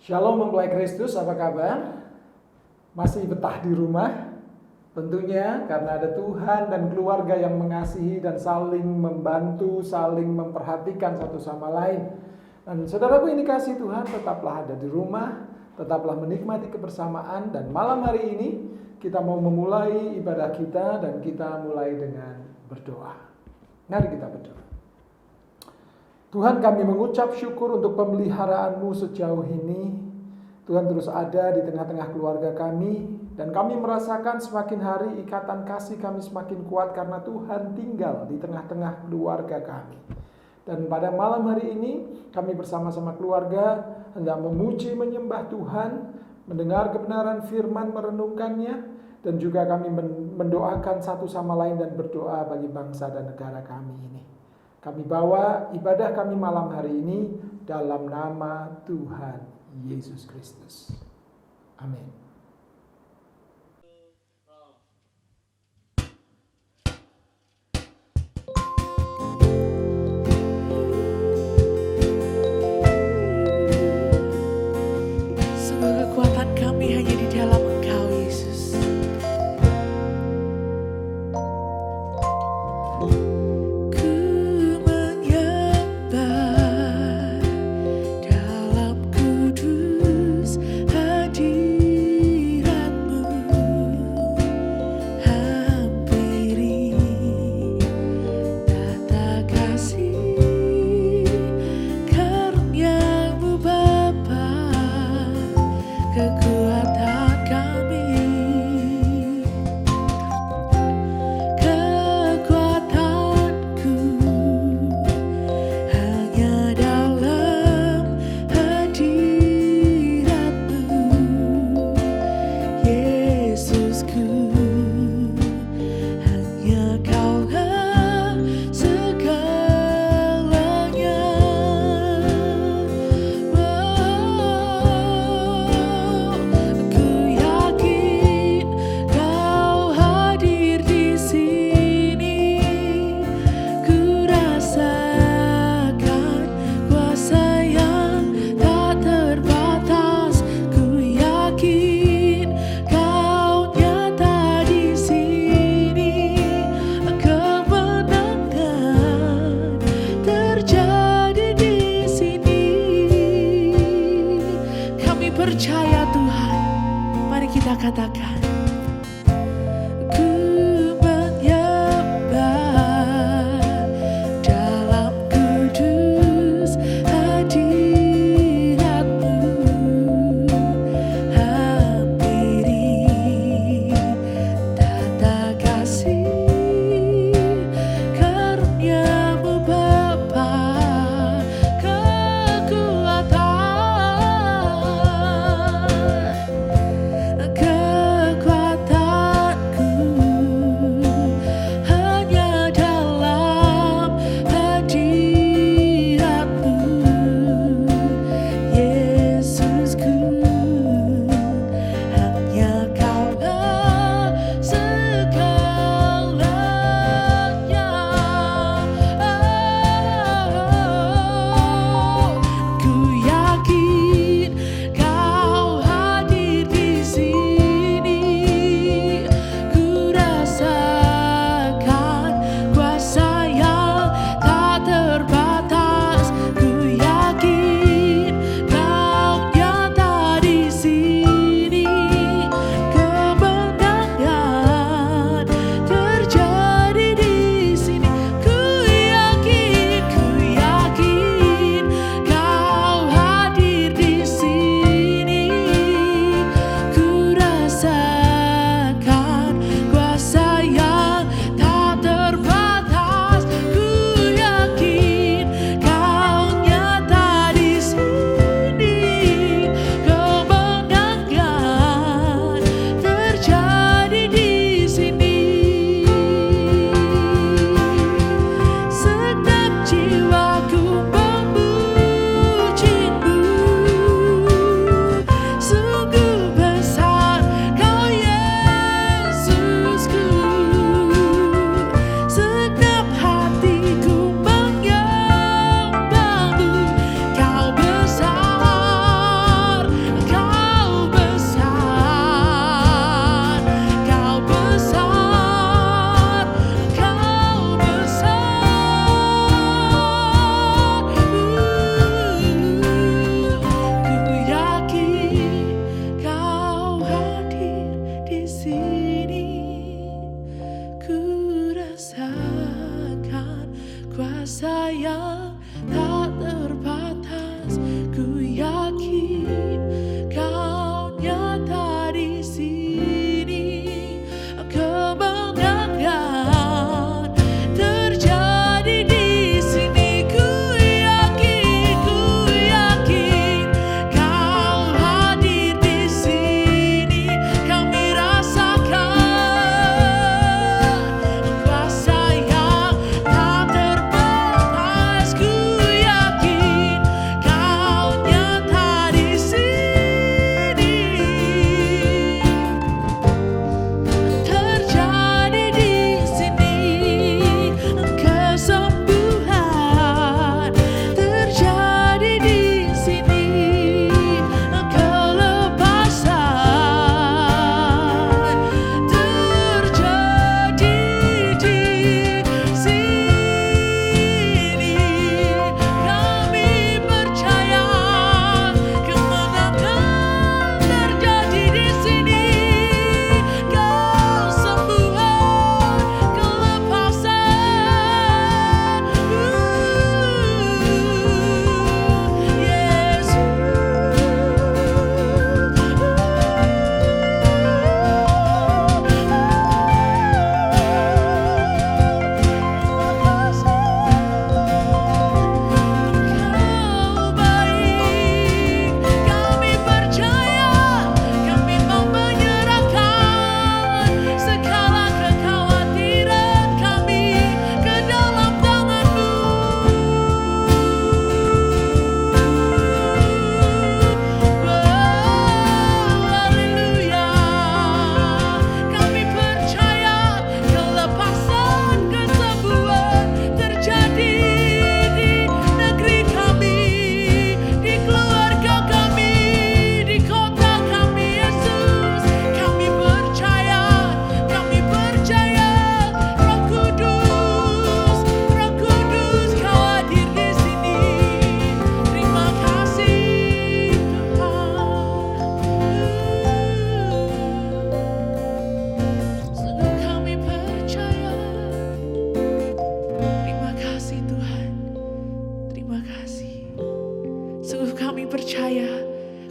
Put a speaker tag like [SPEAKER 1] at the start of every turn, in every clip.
[SPEAKER 1] Shalom mempelai Kristus, apa kabar? Masih betah di rumah? Tentunya karena ada Tuhan dan keluarga yang mengasihi dan saling membantu, saling memperhatikan satu sama lain. Dan saudaraku, ini kasih Tuhan, tetaplah ada di rumah, tetaplah menikmati kebersamaan. Dan malam hari ini kita mau memulai ibadah kita dan kita mulai dengan berdoa. Mari kita berdoa. Tuhan, kami mengucap syukur untuk pemeliharaan-Mu sejauh ini. Tuhan terus ada di tengah-tengah keluarga kami, dan kami merasakan semakin hari ikatan kasih kami semakin kuat karena Tuhan tinggal di tengah-tengah keluarga kami. Dan pada malam hari ini kami bersama-sama keluarga hendak memuji menyembah Tuhan, mendengar kebenaran firman, merenungkannya, dan juga kami mendoakan satu sama lain dan berdoa bagi bangsa dan negara kami ini. Kami bawa ibadah kami malam hari ini dalam nama Tuhan Yesus Kristus. Amin.
[SPEAKER 2] Sungguh kekuatan kami hanya di dalam Engkau, Yesus. Kekuatan kami, kekuatanku hanya dalam hadirat-Mu, Yesusku. Hanya Kaulah segalanya. Percaya Tuhan, mari kita katakan. Ku menyembah dalam kudus hadirat-Mu, hampiri tata kasih karunia-Mu Bapa. Kekuatan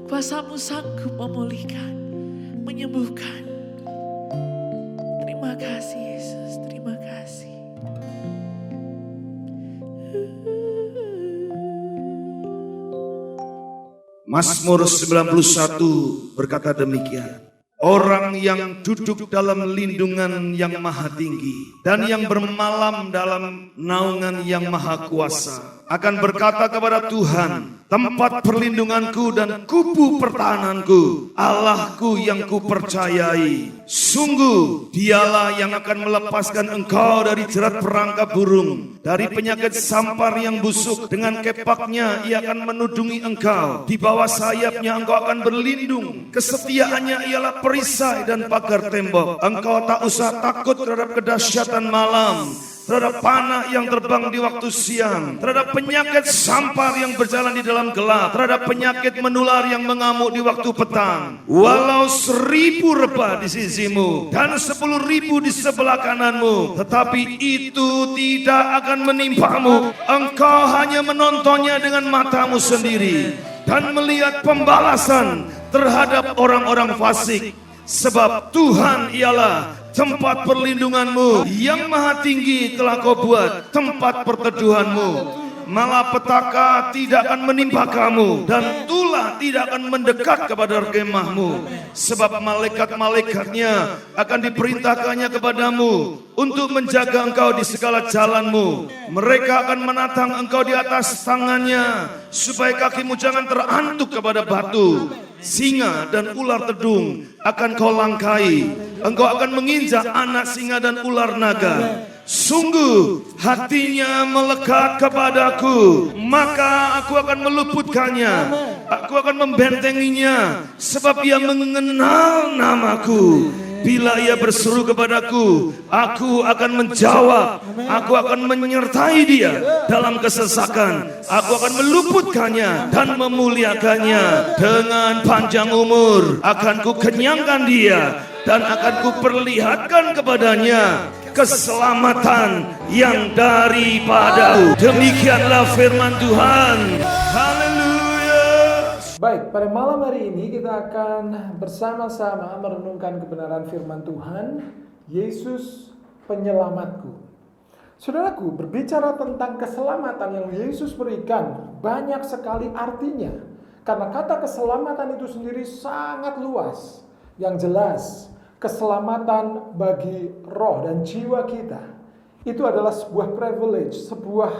[SPEAKER 2] Kuasa-Mu sanggup memulihkan, menyembuhkan. Terima kasih Yesus, terima kasih.
[SPEAKER 3] Mazmur 91 berkata demikian. Orang yang duduk dalam lindungan yang maha tinggi dan yang bermalam dalam naungan yang maha kuasa akan berkata kepada Tuhan, tempat perlindunganku dan kubu pertahananku, Allahku yang kupercayai. Sungguh dialah yang akan melepaskan engkau dari jerat perangkap burung, dari penyakit sampar yang busuk. Dengan kepaknya ia akan menudungi engkau, di bawah sayapnya engkau akan berlindung. Kesetiaannya ialah perisai dan pagar tembok. Engkau tak usah takut terhadap kedahsyatan malam, terhadap panah yang terbang di waktu siang, terhadap penyakit sampar yang berjalan di dalam gelap, terhadap penyakit menular yang mengamuk di waktu petang. Walau 1000 rebah di sisimu dan 10.000 di sebelah kananmu, tetapi itu tidak akan menimpamu. Engkau hanya menontonnya dengan matamu sendiri dan melihat pembalasan terhadap orang-orang fasik. Sebab Tuhan ialah tempat perlindunganmu, yang maha tinggi telah kau buat tempat perteduhanmu. Malapetaka tidak akan menimpa kamu, dan tulah tidak akan mendekat kepada kemahmu. Sebab malaikat-malaikatnya akan diperintahkannya kepadamu untuk menjaga engkau di segala jalanmu. Mereka akan menatang engkau di atas tangannya, supaya kakimu jangan terantuk kepada batu. Singa dan ular tedung akan kau langkai. Engkau akan menginjak anak singa dan ular naga. Sungguh hatinya melekat kepadaku, maka aku akan meluputkannya. Aku akan membentenginya, sebab ia mengenal namaku. Bila ia berseru kepadaku, aku akan menjawab. Aku akan menyertai dia dalam kesesakan. Aku akan meluputkannya dan memuliakannya. Dengan panjang umur akan ku kenyangkan dia, dan akan ku perlihatkan kepadanya keselamatan yang daripada. Demikianlah firman Tuhan. Haleluya.
[SPEAKER 1] Baik, pada malam hari ini kita akan bersama-sama merenungkan kebenaran firman Tuhan, Yesus penyelamatku. Saudaraku, berbicara tentang keselamatan yang Yesus berikan banyak sekali artinya. Karena kata keselamatan itu sendiri sangat luas. Yang jelas, keselamatan bagi roh dan jiwa kita itu adalah sebuah privilege, sebuah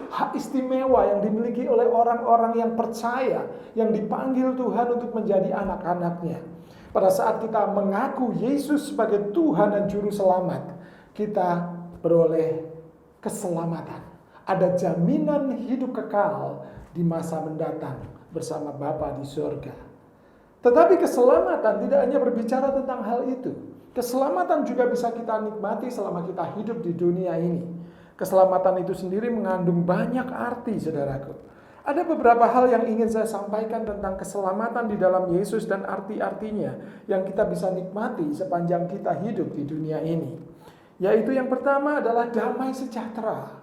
[SPEAKER 1] hak istimewa yang dimiliki oleh orang-orang yang percaya, yang dipanggil Tuhan untuk menjadi anak-anaknya. Pada saat kita mengaku Yesus sebagai Tuhan dan Juru Selamat, kita beroleh keselamatan. Ada jaminan hidup kekal di masa mendatang bersama Bapa di surga. Tetapi keselamatan tidak hanya berbicara tentang hal itu. Keselamatan juga bisa kita nikmati selama kita hidup di dunia ini. Keselamatan itu sendiri mengandung banyak arti, saudaraku. Ada beberapa hal yang ingin saya sampaikan tentang keselamatan di dalam Yesus dan arti-artinya yang kita bisa nikmati sepanjang kita hidup di dunia ini. Yaitu yang pertama adalah damai sejahtera.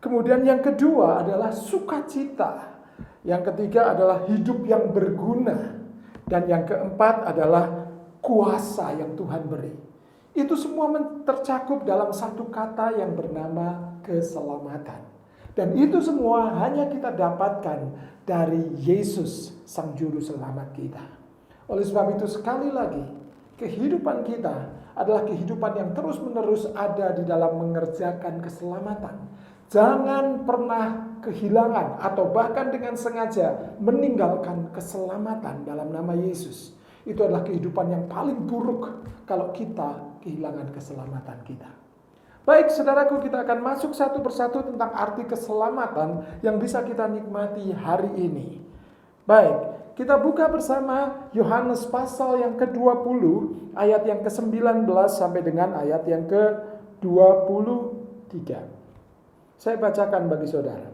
[SPEAKER 1] Kemudian yang kedua adalah sukacita. Yang ketiga adalah hidup yang berguna. Dan yang keempat adalah kuasa yang Tuhan beri. Itu semua tercakup dalam satu kata yang bernama keselamatan. Dan itu semua hanya kita dapatkan dari Yesus, Sang Juru Selamat kita. Oleh sebab itu sekali lagi, kehidupan kita adalah kehidupan yang terus-menerus ada di dalam mengerjakan keselamatan. Jangan pernah kehilangan atau bahkan dengan sengaja meninggalkan keselamatan dalam nama Yesus. Itu adalah kehidupan yang paling buruk kalau kita kehilangan keselamatan kita. Baik, saudaraku, kita akan masuk satu persatu tentang arti keselamatan yang bisa kita nikmati hari ini. Baik, kita buka bersama Yohanes pasal yang ke-20, ayat yang ke-19 sampai dengan ayat yang ke-23. Saya bacakan bagi saudara.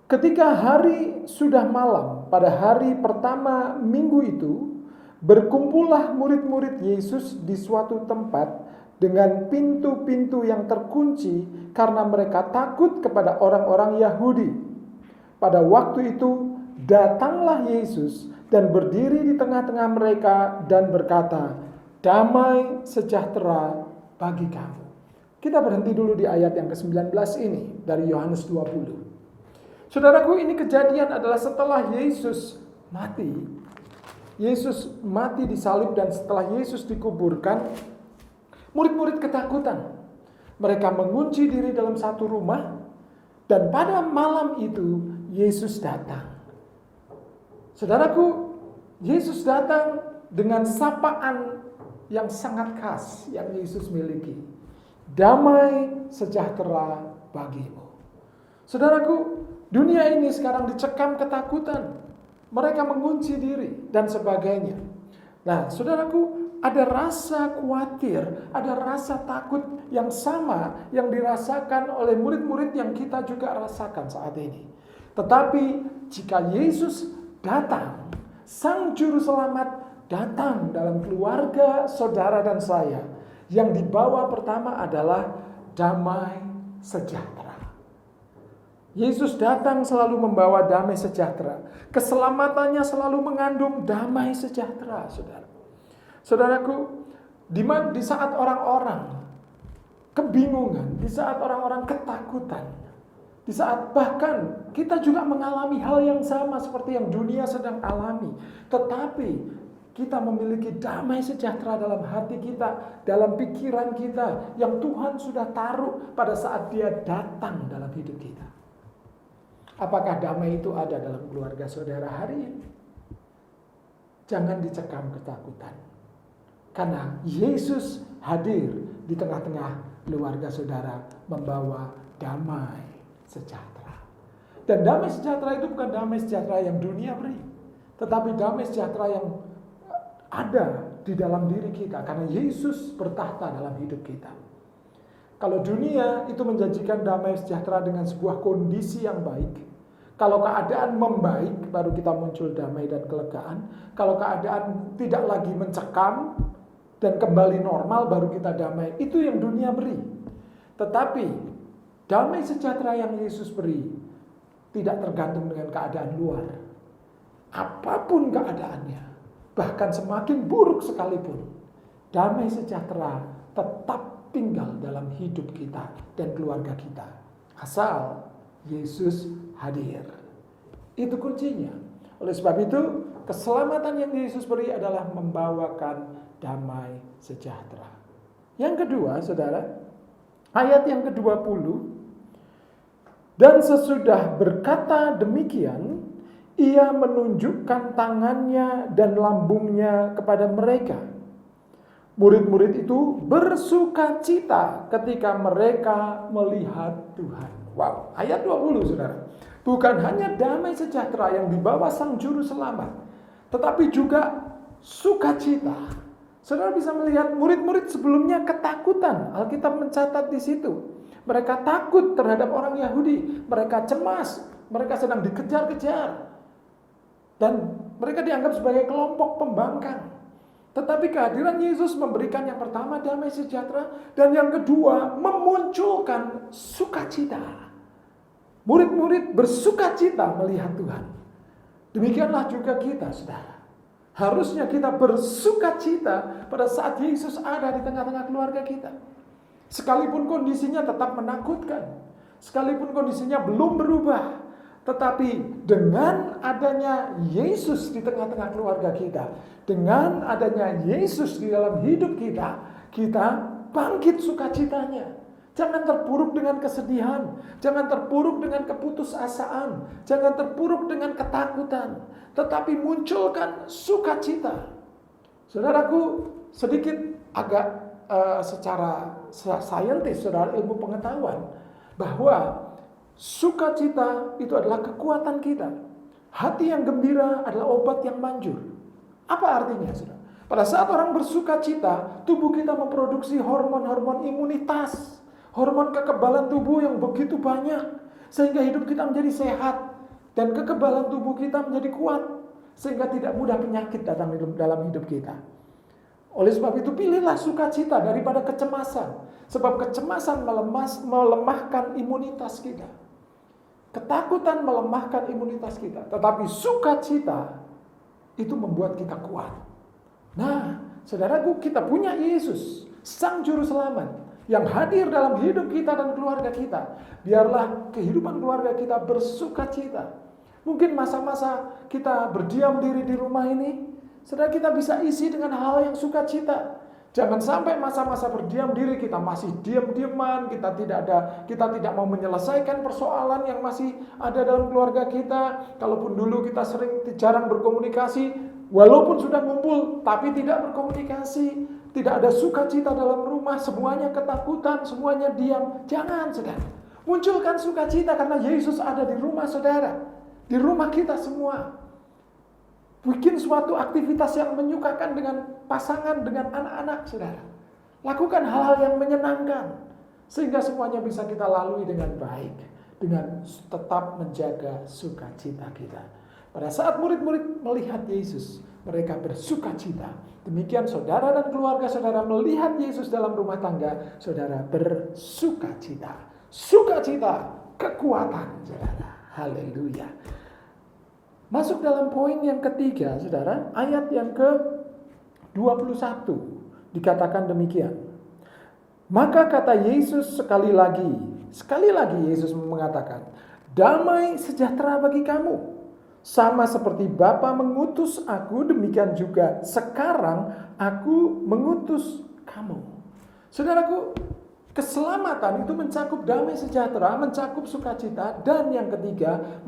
[SPEAKER 1] Ketika hari sudah malam, pada hari pertama minggu itu, berkumpullah murid-murid Yesus di suatu tempat dengan pintu-pintu yang terkunci karena mereka takut kepada orang-orang Yahudi. Pada waktu itu, datanglah Yesus dan berdiri di tengah-tengah mereka dan berkata, damai sejahtera bagi kamu. Kita berhenti dulu di ayat yang ke-19 ini dari Yohanes 20. Saudaraku, ini kejadian adalah setelah Yesus mati. Yesus mati disalib dan setelah Yesus dikuburkan, murid-murid ketakutan. Mereka mengunci diri dalam satu rumah dan pada malam itu Yesus datang. Saudaraku, Yesus datang dengan sapaan yang sangat khas yang Yesus miliki. Damai sejahtera bagimu. Saudaraku, dunia ini sekarang dicekam ketakutan. Mereka mengunci diri dan sebagainya. Nah, saudaraku, ada rasa khawatir, ada rasa takut yang sama yang dirasakan oleh murid-murid yang kita juga rasakan saat ini. Tetapi jika Yesus datang, Sang Juru Selamat datang dalam keluarga saudara dan saya, yang dibawa pertama adalah damai sejahtera. Yesus datang selalu membawa damai sejahtera. Keselamatannya selalu mengandung damai sejahtera, saudara. Saudaraku, di saat orang-orang kebingungan, di saat orang-orang ketakutan, di saat bahkan kita juga mengalami hal yang sama seperti yang dunia sedang alami, tetapi kita memiliki damai sejahtera dalam hati kita, dalam pikiran kita, yang Tuhan sudah taruh pada saat Dia datang dalam hidup kita. Apakah damai itu ada dalam keluarga saudara hari ini? Jangan dicekam ketakutan. Karena Yesus hadir di tengah-tengah keluarga saudara membawa damai sejahtera. Dan damai sejahtera itu bukan damai sejahtera yang dunia beri, tetapi damai sejahtera yang ada di dalam diri kita karena Yesus bertahta dalam hidup kita. Kalau dunia itu menjanjikan damai sejahtera dengan sebuah kondisi yang baik, kalau keadaan membaik baru kita muncul damai dan kelegaan. Kalau keadaan tidak lagi mencekam dan kembali normal baru kita damai. Itu yang dunia beri. Tetapi damai sejahtera yang Yesus beri tidak tergantung dengan keadaan luar. Apapun keadaannya, bahkan semakin buruk sekalipun, damai sejahtera tetap tinggal dalam hidup kita dan keluarga kita. Asal Yesus hadir. Itu kuncinya. Oleh sebab itu, keselamatan yang Yesus beri adalah membawakan damai sejahtera. Yang kedua, saudara, ayat yang ke-20. Dan sesudah berkata demikian, ia menunjukkan tangannya dan lambungnya kepada mereka. Murid-murid itu bersukacita ketika mereka melihat Tuhan. Wow, ayat 20, saudara. Bukan hanya damai sejahtera yang dibawa Sang Juru Selamat, tetapi juga sukacita. Saudara bisa melihat murid-murid sebelumnya ketakutan. Alkitab mencatat di situ. Mereka takut terhadap orang Yahudi. Mereka cemas. Mereka sedang dikejar-kejar. Dan mereka dianggap sebagai kelompok pembangkang. Tetapi kehadiran Yesus memberikan yang pertama damai sejahtera. Dan yang kedua memunculkan sukacita. Murid-murid bersukacita melihat Tuhan. Demikianlah juga kita, saudara. Harusnya kita bersukacita pada saat Yesus ada di tengah-tengah keluarga kita. Sekalipun kondisinya tetap menakutkan. Sekalipun kondisinya belum berubah. Tetapi dengan adanya Yesus di tengah-tengah keluarga kita. Dengan adanya Yesus di dalam hidup kita. Kita bangkit sukacitanya. Jangan terpuruk dengan kesedihan. Jangan terpuruk dengan keputusasaan. Jangan terpuruk dengan ketakutan. Tetapi munculkan sukacita. Saudaraku, sedikit agak secara saintis, saudara, ilmu pengetahuan. Bahwa sukacita itu adalah kekuatan kita. Hati yang gembira adalah obat yang manjur. Apa artinya, saudara? Pada saat orang bersukacita, tubuh kita memproduksi hormon-hormon imunitas. Hormon kekebalan tubuh yang begitu banyak. Sehingga hidup kita menjadi sehat. Dan kekebalan tubuh kita menjadi kuat. Sehingga tidak mudah penyakit datang dalam hidup kita. Oleh sebab itu pilihlah sukacita daripada kecemasan. Sebab kecemasan melemahkan imunitas kita. Ketakutan melemahkan imunitas kita. Tetapi sukacita Itu membuat kita kuat. Nah, saudaraku, kita punya Yesus, Sang Juru Selamat, yang hadir dalam hidup kita dan keluarga kita. Biarlah kehidupan keluarga kita bersuka cita. Mungkin masa-masa kita berdiam diri di rumah ini, saudara, kita bisa isi dengan hal yang sukacita. Jangan sampai masa-masa berdiam diri kita masih diam-diaman, kita tidak mau menyelesaikan persoalan yang masih ada dalam keluarga kita. Kalaupun dulu kita jarang berkomunikasi, walaupun sudah ngumpul tapi tidak berkomunikasi, tidak ada sukacita dalam rumah, semuanya ketakutan, semuanya diam. Jangan, saudara. Munculkan sukacita karena Yesus ada di rumah saudara, di rumah kita semua. Bikin suatu aktivitas yang menyukakan dengan pasangan, dengan anak-anak, saudara. Lakukan hal-hal yang menyenangkan, sehingga semuanya bisa kita lalui dengan baik, dengan tetap menjaga sukacita kita. Pada saat murid-murid melihat Yesus, mereka bersukacita. Demikian saudara dan keluarga saudara melihat Yesus dalam rumah tangga, saudara bersukacita. Sukacita, kekuatan, saudara. Haleluya. Masuk dalam poin yang ketiga, saudara, ayat yang ke-21 dikatakan demikian. Maka kata Yesus sekali lagi Yesus mengatakan, damai sejahtera bagi kamu. Sama seperti Bapa mengutus aku, demikian juga sekarang aku mengutus kamu. Saudaraku, keselamatan itu mencakup damai sejahtera, mencakup sukacita, dan yang ketiga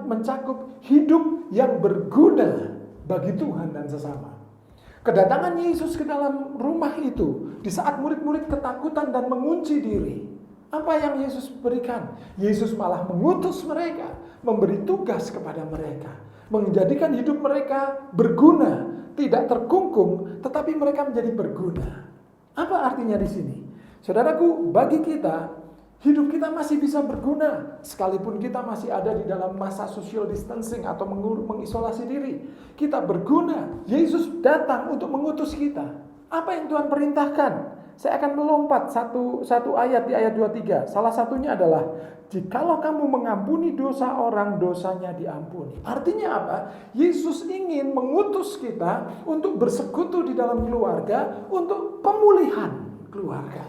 [SPEAKER 1] mencakup hidup yang berguna bagi Tuhan dan sesama. Kedatangan Yesus ke dalam rumah itu di saat murid-murid ketakutan dan mengunci diri. Apa yang Yesus berikan? Yesus malah mengutus mereka, memberi tugas kepada mereka, menjadikan hidup mereka berguna, tidak terkungkung, tetapi mereka menjadi berguna. Apa artinya di sini? Saudaraku, bagi kita, hidup kita masih bisa berguna sekalipun kita masih ada di dalam masa social distancing atau mengisolasi diri. Kita berguna. Yesus datang untuk mengutus kita. Apa yang Tuhan perintahkan? Saya akan melompat satu ayat di ayat 23. Salah satunya adalah, jikalau kamu mengampuni dosa orang, dosanya diampuni. Artinya apa? Yesus ingin mengutus kita untuk bersekutu di dalam keluarga, untuk pemulihan keluarga.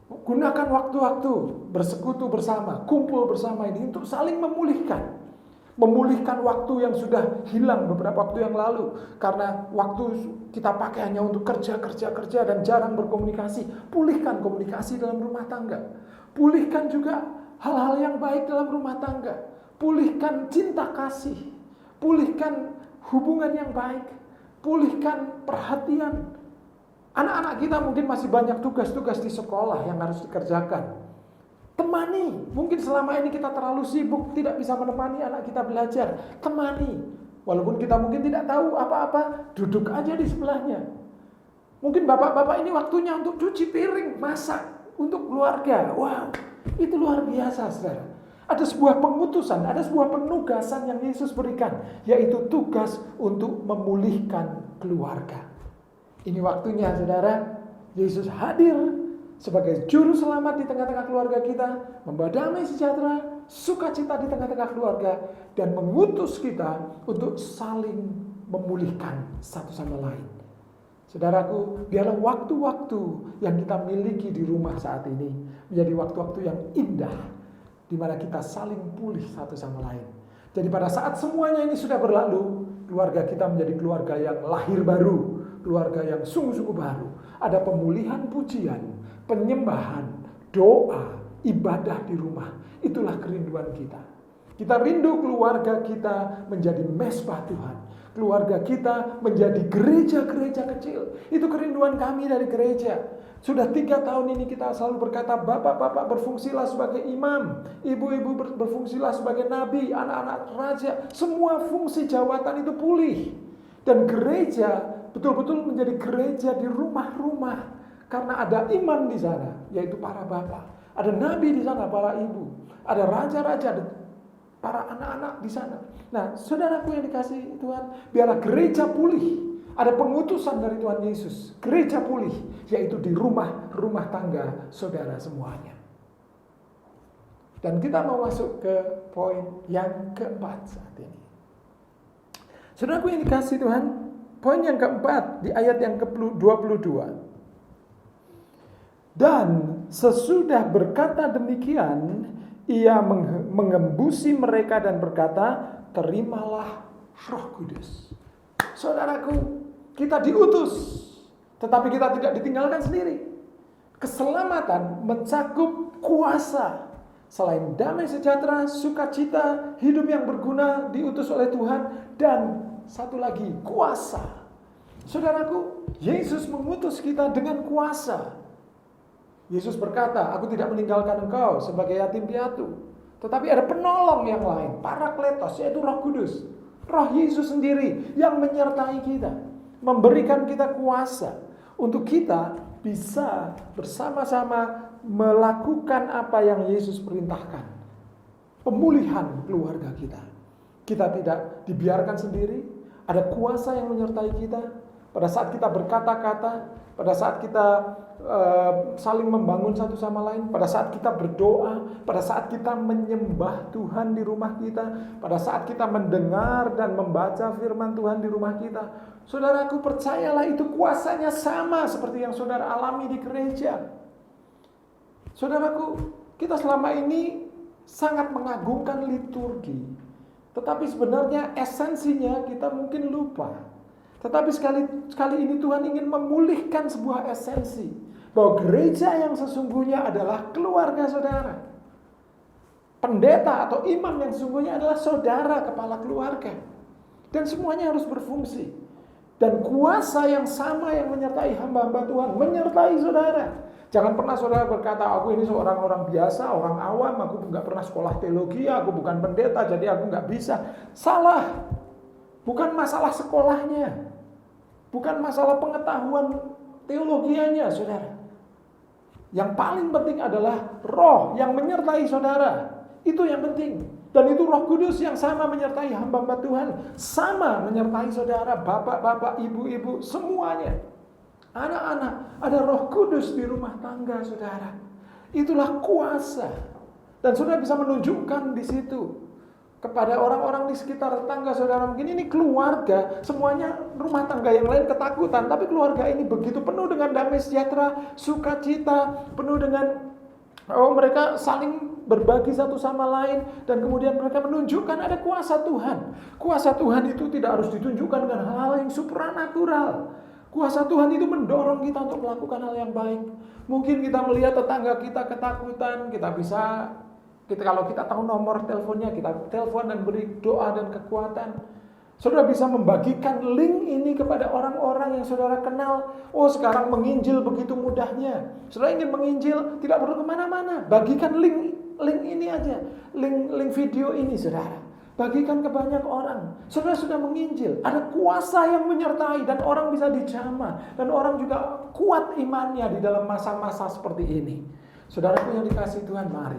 [SPEAKER 1] Gunakan waktu-waktu bersekutu bersama, kumpul bersama ini untuk saling memulihkan. Memulihkan waktu yang sudah hilang beberapa waktu yang lalu. Karena waktu kita pakai hanya untuk kerja dan jarang berkomunikasi. Pulihkan komunikasi dalam rumah tangga. Pulihkan juga hal-hal yang baik dalam rumah tangga. Pulihkan cinta kasih. Pulihkan hubungan yang baik. Pulihkan perhatian. Anak-anak kita mungkin masih banyak tugas-tugas di sekolah yang harus dikerjakan. Temani. Mungkin selama ini kita terlalu sibuk, tidak bisa menemani anak kita belajar. Temani. Walaupun kita mungkin tidak tahu apa-apa, duduk aja di sebelahnya. Mungkin bapak-bapak ini waktunya untuk cuci piring, masak untuk keluarga. Wow, itu luar biasa, saudara. Ada sebuah pengutusan, ada sebuah penugasan yang Yesus berikan, yaitu tugas untuk memulihkan keluarga. Ini waktunya, saudara, Yesus hadir sebagai juru selamat di tengah-tengah keluarga kita, membawa damai sejahtera, sukacita di tengah-tengah keluarga, dan mengutus kita untuk saling memulihkan satu sama lain. Saudaraku, biarlah waktu-waktu yang kita miliki di rumah saat ini menjadi waktu-waktu yang indah, di mana kita saling pulih satu sama lain. Jadi pada saat semuanya ini sudah berlalu, keluarga kita menjadi keluarga yang lahir baru, keluarga yang sungguh-sungguh baru. Ada pemulihan pujian, penyembahan, doa, ibadah di rumah. Itulah kerinduan kita. Kita rindu keluarga kita menjadi mesbah Tuhan. Keluarga kita menjadi gereja-gereja kecil. Itu kerinduan kami dari gereja. Sudah 3 tahun ini kita selalu berkata, bapak-bapak berfungsilah sebagai imam, ibu-ibu berfungsilah sebagai nabi, anak-anak raja. Semua fungsi jawatan itu pulih. Dan gereja betul-betul menjadi gereja di rumah-rumah. Karena ada imam di sana, yaitu para bapak. Ada nabi di sana, para ibu. Ada raja-raja, para anak-anak di sana. Nah, saudaraku yang dikasihi Tuhan, biarlah gereja pulih. Ada pengutusan dari Tuhan Yesus. Gereja pulih, yaitu di rumah tangga saudara semuanya. Dan kita mau masuk ke poin yang keempat saat ini. Saudaraku yang dikasih Tuhan, poin yang keempat di ayat yang ke-22. Dan sesudah berkata demikian, ia mengembusi mereka dan berkata, terimalah Roh Kudus. Saudaraku, kita diutus, tetapi kita tidak ditinggalkan sendiri. Keselamatan mencakup kuasa. Selain damai sejahtera, sukacita, hidup yang berguna diutus oleh Tuhan, dan satu lagi, kuasa. Saudaraku, Yesus mengutus kita dengan kuasa. Yesus berkata, aku tidak meninggalkan engkau sebagai yatim piatu. Tetapi ada penolong yang lain, Parakletos, yaitu Roh Kudus. Roh Yesus sendiri yang menyertai kita, memberikan kita kuasa untuk kita bisa bersama-sama melakukan apa yang Yesus perintahkan. Pemulihan keluarga kita. Kita tidak dibiarkan sendiri, ada kuasa yang menyertai kita. Pada saat kita berkata-kata, pada saat kita saling membangun satu sama lain, pada saat kita berdoa, pada saat kita menyembah Tuhan di rumah kita, pada saat kita mendengar dan membaca firman Tuhan di rumah kita. Saudaraku, percayalah itu kuasanya sama seperti yang saudara alami di gereja. Saudaraku, kita selama ini sangat mengagungkan liturgi, tetapi sebenarnya esensinya kita mungkin lupa. Tetapi sekali ini Tuhan ingin memulihkan sebuah esensi, bahwa gereja yang sesungguhnya adalah keluarga saudara. Pendeta atau imam yang sesungguhnya adalah saudara, kepala keluarga. Dan semuanya harus berfungsi. Dan kuasa yang sama yang menyertai hamba-hamba Tuhan, menyertai saudara. Jangan pernah saudara berkata, aku ini seorang orang biasa, orang awam, aku nggak pernah sekolah teologi, aku bukan pendeta, jadi aku nggak bisa. Salah. Bukan masalah sekolahnya. Bukan masalah pengetahuan teologianya, saudara. Yang paling penting adalah roh yang menyertai saudara. Itu yang penting. Dan itu Roh Kudus yang sama menyertai hamba-hamba Tuhan. Sama menyertai saudara, bapak-bapak, ibu-ibu, semuanya. Anak-anak, ada Roh Kudus di rumah tangga saudara. Itulah kuasa. Dan saudara bisa menunjukkan di situ kepada orang-orang di sekitar tetangga saudara. Mungkin ini keluarga, semuanya rumah tangga yang lain ketakutan, tapi keluarga ini begitu penuh dengan damai sejahtera, sukacita, penuh dengan mereka saling berbagi satu sama lain, dan kemudian mereka menunjukkan ada kuasa Tuhan. Kuasa Tuhan itu tidak harus ditunjukkan dengan hal-hal yang supranatural. Kuasa Tuhan itu mendorong kita untuk melakukan hal yang baik. Mungkin kita melihat tetangga kita ketakutan, kalau kita tahu nomor teleponnya, kita telepon dan beri doa dan kekuatan. Saudara bisa membagikan link ini kepada orang-orang yang saudara kenal. Oh, sekarang menginjil begitu mudahnya. Saudara ingin menginjil, tidak perlu kemana-mana. Bagikan link ini aja. Link video ini, saudara. Bagikan ke banyak orang. Saudara sudah menginjil. Ada kuasa yang menyertai dan orang bisa dijamah. Dan orang juga kuat imannya di dalam masa-masa seperti ini. Saudaraku yang dikasihi Tuhan, mari.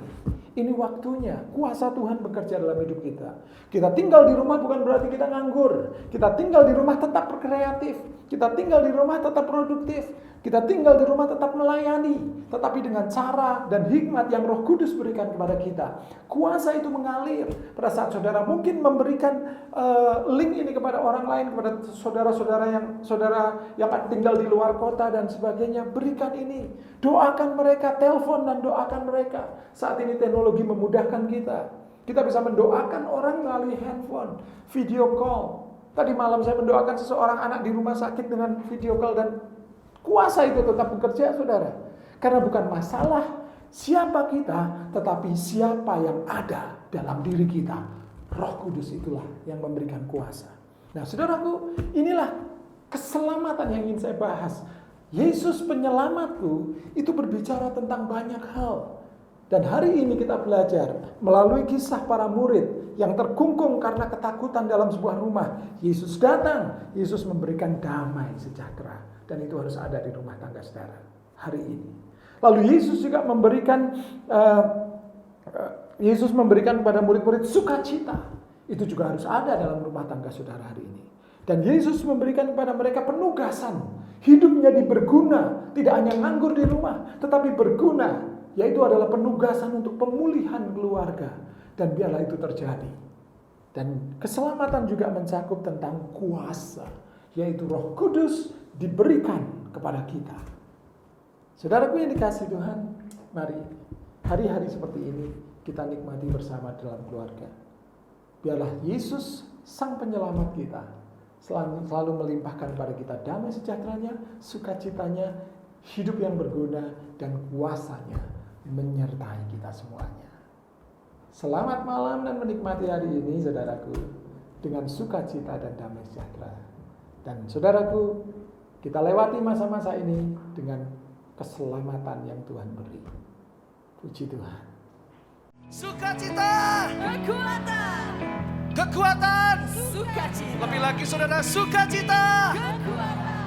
[SPEAKER 1] Ini waktunya kuasa Tuhan bekerja dalam hidup kita. Kita tinggal di rumah bukan berarti kita nganggur. Kita tinggal di rumah tetap kreatif. Kita tinggal di rumah tetap produktif. Kita tinggal di rumah tetap melayani. Tetapi dengan cara dan hikmat yang Roh Kudus berikan kepada kita. Kuasa itu mengalir. Pada saat saudara mungkin memberikan link ini kepada orang lain, kepada saudara-saudara yang tinggal di luar kota dan sebagainya, berikan ini. Doakan mereka, telepon dan doakan mereka. Saat ini teknologi memudahkan kita. Kita bisa mendoakan orang melalui handphone, video call. Tadi malam saya mendoakan seseorang anak di rumah sakit dengan video call, dan kuasa itu tetap bekerja, saudara. Karena bukan masalah siapa kita, tetapi siapa yang ada dalam diri kita. Roh Kudus itulah yang memberikan kuasa. Nah, saudaraku, inilah keselamatan yang ingin saya bahas. Yesus penyelamatku itu berbicara tentang banyak hal. Dan hari ini kita belajar melalui kisah para murid yang terkungkung karena ketakutan dalam sebuah rumah. Yesus datang, Yesus memberikan damai sejahtera. Dan itu harus ada di rumah tangga saudara hari ini. Lalu Yesus juga memberikan kepada murid-murid sukacita. Itu juga harus ada dalam rumah tangga saudara hari ini. Dan Yesus memberikan kepada mereka penugasan. Hidupnya berguna, tidak hanya nganggur di rumah, tetapi berguna. Yaitu adalah penugasan untuk pemulihan keluarga. Dan biarlah itu terjadi. Dan keselamatan juga mencakup tentang kuasa, yaitu Roh Kudus diberikan kepada kita. Saudaraku yang dikasihi Tuhan, mari hari-hari seperti ini kita nikmati bersama dalam keluarga. Biarlah Yesus, Sang Penyelamat kita, selalu melimpahkan kepada kita damai sejahteranya, sukacitanya, hidup yang berguna, dan kuasanya menyertai kita semuanya. Selamat malam dan menikmati hari ini, saudaraku, dengan sukacita dan damai sejahtera. Dan saudaraku, kita lewati masa-masa ini dengan keselamatan yang Tuhan beri. Puji Tuhan.
[SPEAKER 4] Sukacita,
[SPEAKER 2] Kekuatan,
[SPEAKER 4] kekuatan,
[SPEAKER 2] sukacita,
[SPEAKER 4] lebih lagi saudara, sukacita,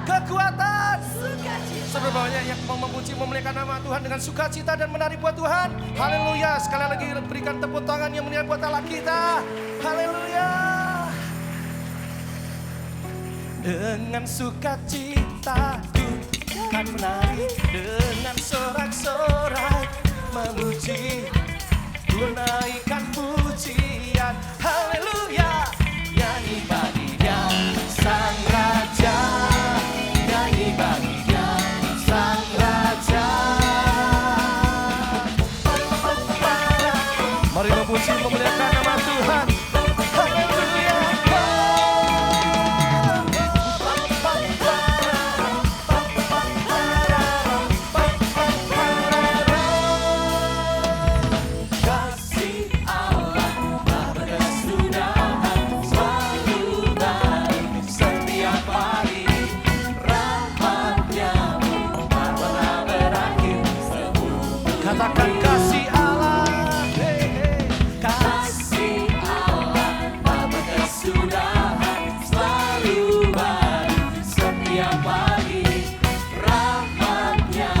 [SPEAKER 4] kekuatan.
[SPEAKER 2] sukacita.
[SPEAKER 4] Sebenarnya yang mau memuji memuliakan nama Tuhan dengan sukacita dan menari buat Tuhan. Haleluya. Sekali lagi berikan tepuk tangan yang meriah buat Allah kita. Haleluya. Dengan sukacita ku kan menari, dengan sorak-sorai memuji, ku naikkan pujian. Haleluya. Nyanyi bagi Dia Sang Raja, nyanyi bagi Dia Sang Raja. Mari memuji memuliakan nama Tuhan. Haleluya. Kasih Allah Bapa kesudahan selalu baru setiap hari, rahmat-Nya tak pernah berakhir seumur. Katakan kasih Allah, kasih Allah Bapa kesudahan selalu baru setiap hari, rahmat-Nya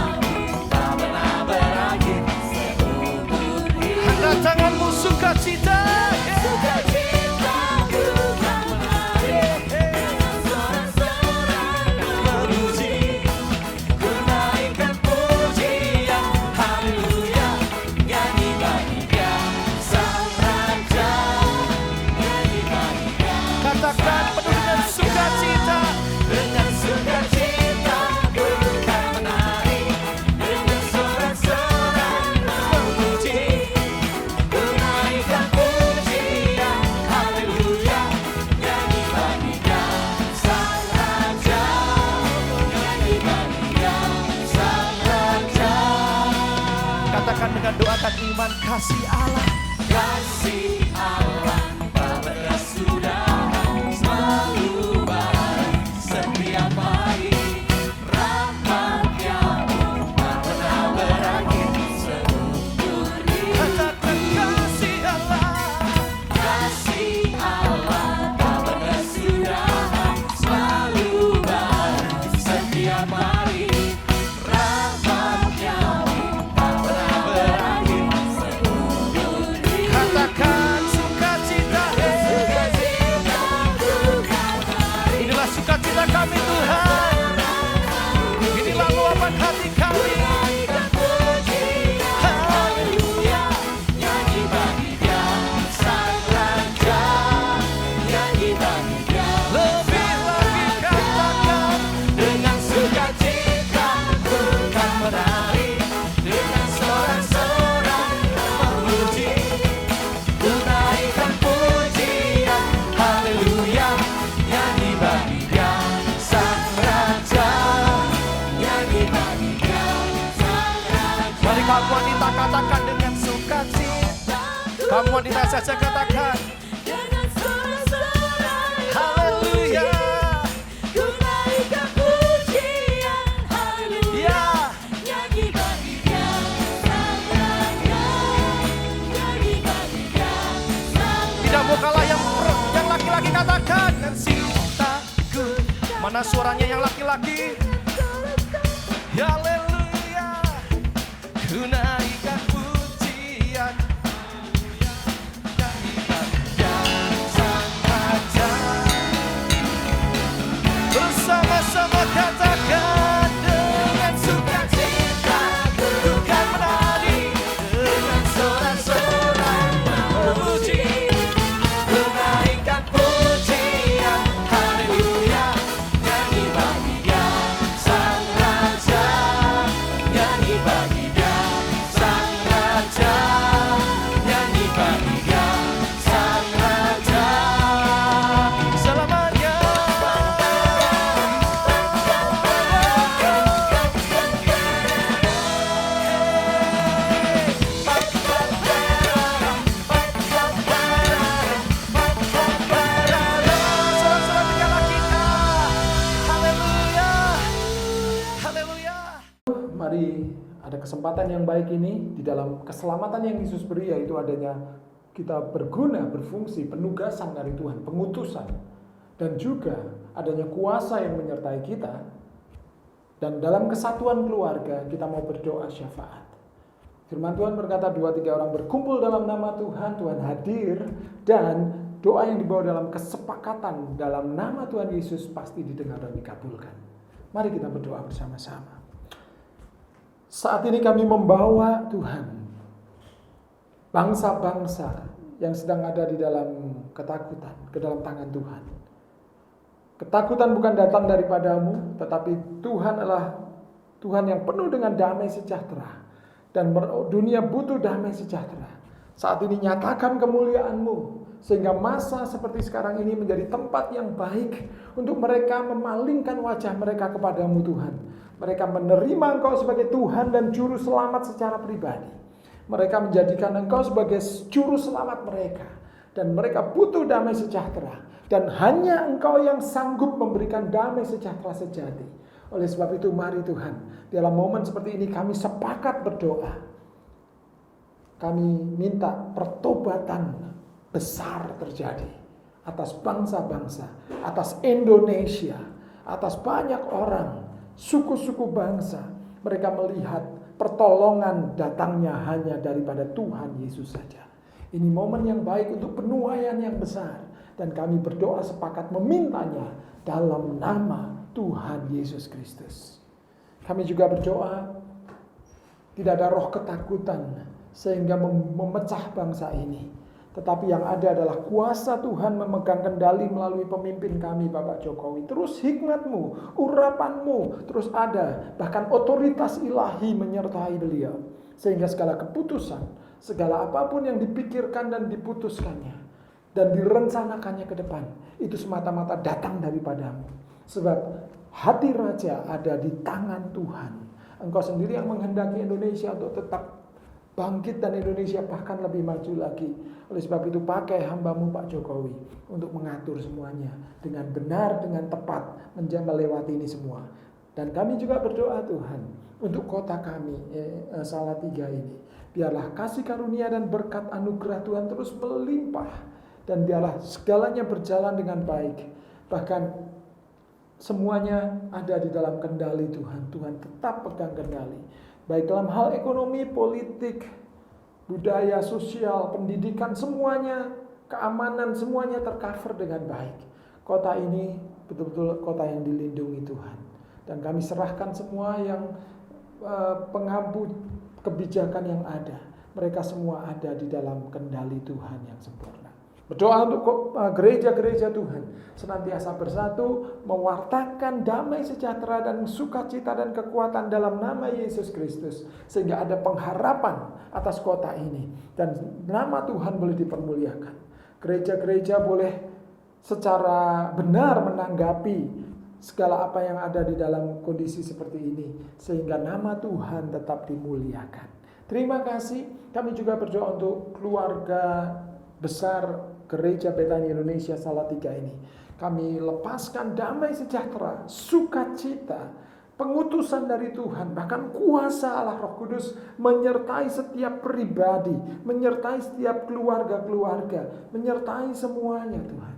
[SPEAKER 4] tak pernah berakhir seumur hidup. Angkat tanganmu sukacita, sukacitaku kan menari, sorak-sorai memuji, ku naikkan pujian. Haleluya, nyanyi bagi Dia Sang Raja, nyanyi bagi Dia. Katakan penuh dengan sukacita, dengan sukacita ku kan menari, dengan sorak-sorai memuji, ku naikkan pujian. Haleluya, nyanyi bagi Dia Sang Raja, nyanyi bagi Dia Sang Raja. Katakan dengan doakan iman, kasih Allah, kasih Allah Bapa kesudahan selalu baru setiap hari, rahmat-Nya tak pernah berakhir seumur hidup. Katakan kasih Allah, kasih Allah Bapa kesudahan selalu baru setiap hari, rahmat-Nya tak pernah berakhir seumur hidup. Katakan sukacita, inilah sukacita kami Tuhan, inilah luapan hati kami. Haleluya, nyanyi bagi Dia Sang Raja, nyanyi bagi Dia. Lebih lagi katakan, dengan sukacita ku kan menari, dengan sorak-sorai memuji, ku naikkan pujian. Haleluya, nyanyi bagi Dia Sang Raja, nyanyi bagi Dia Sang Raja. Mari kamu wanita katakan dengan sukacita, kamu wanita saja katakan,
[SPEAKER 2] Dengan sorak-sorai
[SPEAKER 4] haleluya,
[SPEAKER 2] ku naikkan pujian. Haleluya, nyanyi bagi Dia Sang Raja, nyanyi bagi Dia Sang Raja.
[SPEAKER 4] tidak mau kalah yang laki-laki katakan, dan cintaku. Mana suaranya yang laki-laki? Haleluya, ku naikkan pujian. Nyanyi bagi Dia Sang Raja. Bersama-sama katakan, dengan sukacita ku kan menari, dengan sorak-sorai memuji, ku naikkan
[SPEAKER 1] ada kesempatan yang baik ini di dalam keselamatan yang Yesus beri, yaitu adanya kita berguna, berfungsi, penugasan dari Tuhan, pengutusan, dan juga adanya kuasa yang menyertai kita. Dan dalam kesatuan keluarga kita mau berdoa syafaat. Firman Tuhan berkata 2-3 orang berkumpul dalam nama Tuhan, Tuhan hadir, dan doa yang dibawa dalam kesepakatan dalam nama Tuhan Yesus pasti didengar dan dikabulkan. Mari kita berdoa bersama-sama. Saat ini kami membawa Tuhan bangsa-bangsa yang sedang ada di dalam ketakutan ke dalam tangan Tuhan. Ketakutan bukan datang daripadamu, tetapi Tuhan adalah Tuhan yang penuh dengan damai sejahtera. Dan dunia butuh damai sejahtera. Saat ini nyatakan kemuliaan-Mu, sehingga masa seperti sekarang ini menjadi tempat yang baik untuk mereka memalingkan wajah mereka kepadamu Tuhan. Mereka menerima Engkau sebagai Tuhan dan Juru Selamat secara pribadi. Mereka menjadikan Engkau sebagai Juru Selamat mereka. Dan mereka butuh damai sejahtera. Dan hanya Engkau yang sanggup memberikan damai sejahtera sejati. Oleh sebab itu mari Tuhan, dalam momen seperti ini kami sepakat berdoa. Kami minta pertobatan besar terjadi atas bangsa-bangsa, atas Indonesia, atas banyak orang, suku-suku bangsa. Mereka melihat pertolongan datangnya hanya daripada Tuhan Yesus saja. Ini momen yang baik untuk penuaian yang besar. Dan kami berdoa sepakat memintanya dalam nama Tuhan Yesus Kristus. Kami juga berdoa tidak ada roh ketakutan sehingga memecah bangsa ini. Tetapi yang ada adalah kuasa Tuhan memegang kendali melalui pemimpin kami Bapak Jokowi. Terus hikmat-Mu, urapan-Mu terus ada. Bahkan otoritas ilahi menyertai beliau. Sehingga segala keputusan, segala apapun yang dipikirkan dan diputuskannya dan direncanakannya ke depan, itu semata-mata datang daripada-Mu. Sebab hati Raja ada di tangan Tuhan. Engkau sendiri yang menghendaki Indonesia untuk tetap bangkit dan Indonesia bahkan lebih maju lagi. Oleh sebab itu pakai hamba-Mu Pak Jokowi untuk mengatur semuanya dengan benar, dengan tepat, melewati ini semua. Dan kami juga berdoa Tuhan untuk kota kami Salatiga ini. Biarlah kasih karunia dan berkat anugerah Tuhan terus melimpah. Dan biarlah segalanya berjalan dengan baik. Bahkan semuanya ada di dalam kendali Tuhan. Tuhan tetap pegang kendali. Baik dalam hal ekonomi, politik, budaya, sosial, pendidikan, semuanya, keamanan, semuanya tercover dengan baik. Kota ini betul-betul kota yang dilindungi Tuhan. Dan kami serahkan semua yang pengampu kebijakan yang ada. Mereka semua ada di dalam kendali Tuhan yang sempurna. Berdoa untuk gereja-gereja Tuhan senantiasa bersatu, mewartakan damai sejahtera dan sukacita dan kekuatan dalam nama Yesus Kristus. Sehingga ada pengharapan atas kota ini. Dan nama Tuhan boleh dipermuliakan. Gereja-gereja boleh secara benar menanggapi segala apa yang ada di dalam kondisi seperti ini. Sehingga nama Tuhan tetap dimuliakan. Terima kasih. Kami juga berdoa untuk keluarga besar Gereja Betani Indonesia Salatiga ini. Kami lepaskan damai sejahtera, sukacita, pengutusan dari Tuhan, bahkan kuasa Allah Roh Kudus menyertai setiap pribadi, menyertai setiap keluarga-keluarga, menyertai semuanya Tuhan.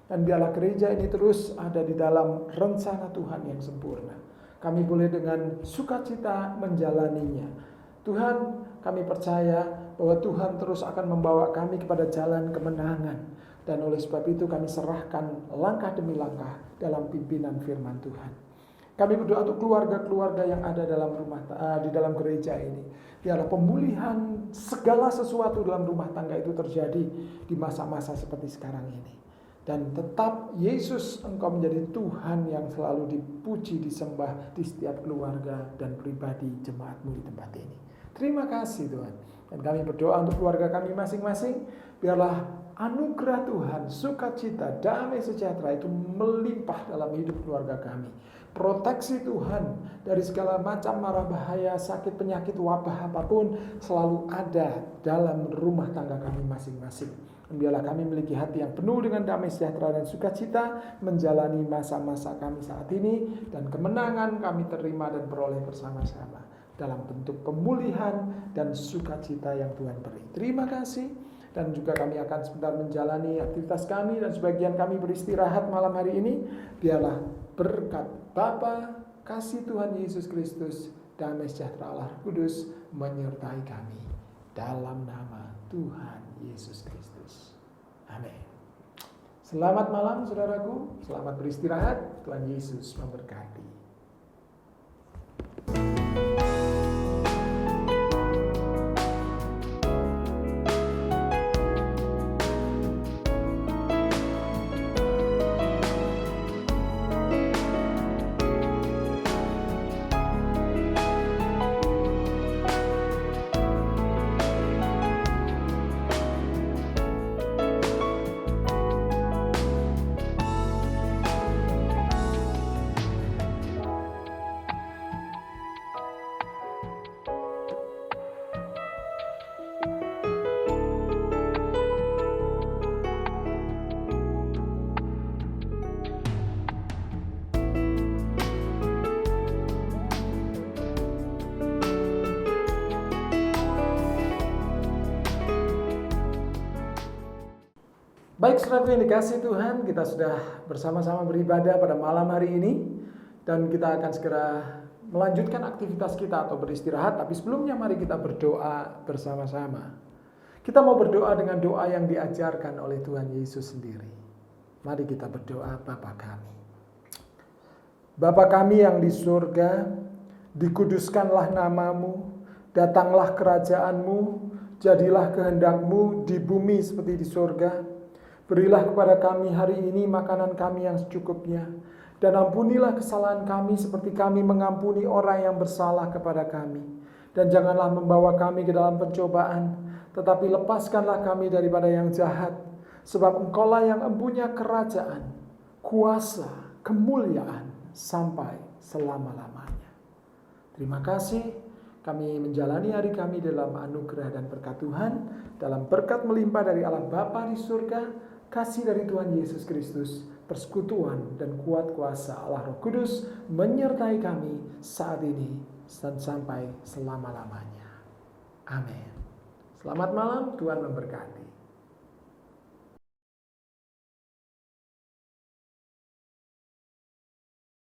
[SPEAKER 1] Dan biarlah gereja ini terus ada di dalam rencana Tuhan yang sempurna. Kami boleh dengan sukacita menjalaninya. Tuhan, kami percaya bahwa Tuhan terus akan membawa kami kepada jalan kemenangan. Dan oleh sebab itu kami serahkan langkah demi langkah dalam pimpinan firman Tuhan. Kami berdoa untuk keluarga-keluarga yang ada di dalam gereja ini. Biarlah pemulihan segala sesuatu dalam rumah tangga itu terjadi di masa-masa seperti sekarang ini. Dan tetap Yesus, Engkau menjadi Tuhan yang selalu dipuji, disembah di setiap keluarga dan pribadi jemaat-Mu di tempat ini. Terima kasih Tuhan. Dan kami berdoa untuk keluarga kami masing-masing. Biarlah anugerah Tuhan, sukacita, damai sejahtera itu melimpah dalam hidup keluarga kami. Proteksi Tuhan dari segala macam mara bahaya, sakit, penyakit, wabah apapun selalu ada dalam rumah tangga kami masing-masing. Dan biarlah kami memiliki hati yang penuh dengan damai sejahtera dan sukacita menjalani masa-masa kami saat ini. Dan kemenangan kami terima dan peroleh bersama-sama. dalam bentuk pemulihan dan sukacita yang Tuhan beri. Terima kasih. Dan juga kami akan sebentar menjalani aktivitas kami dan sebagian kami beristirahat malam hari ini. Biarlah berkat Bapa, kasih Tuhan Yesus Kristus, damai sejahtera Allah Kudus menyertai kami. Dalam nama Tuhan Yesus Kristus. Amin. Selamat malam saudaraku, selamat beristirahat. Tuhan Yesus memberkati. Baik saudaraku yang dikasihi Tuhan, kita sudah bersama-sama beribadah pada malam hari ini. Dan kita akan segera melanjutkan aktivitas kita atau beristirahat. Tapi sebelumnya mari kita berdoa bersama-sama. Kita mau berdoa dengan doa yang diajarkan oleh Tuhan Yesus sendiri. Mari kita berdoa. Bapa kami. Bapa kami yang di surga, dikuduskanlah namamu, datanglah kerajaanmu, jadilah kehendakmu di bumi seperti di surga. Berilah kepada kami hari ini makanan kami yang secukupnya. Dan ampunilah kesalahan kami seperti kami mengampuni orang yang bersalah kepada kami. Dan janganlah membawa kami ke dalam pencobaan, tetapi lepaskanlah kami daripada yang jahat. Sebab Engkaulah yang mempunyai kerajaan, kuasa, kemuliaan sampai selama-lamanya. Terima kasih. Kami menjalani hari kami dalam anugerah dan berkat Tuhan. Dalam berkat melimpah dari Allah Bapa di surga, kasih dari Tuhan Yesus Kristus, persekutuan dan kuat kuasa Allah Roh Kudus menyertai kami saat ini dan sampai selama-lamanya. Amin. Selamat malam, Tuhan memberkati.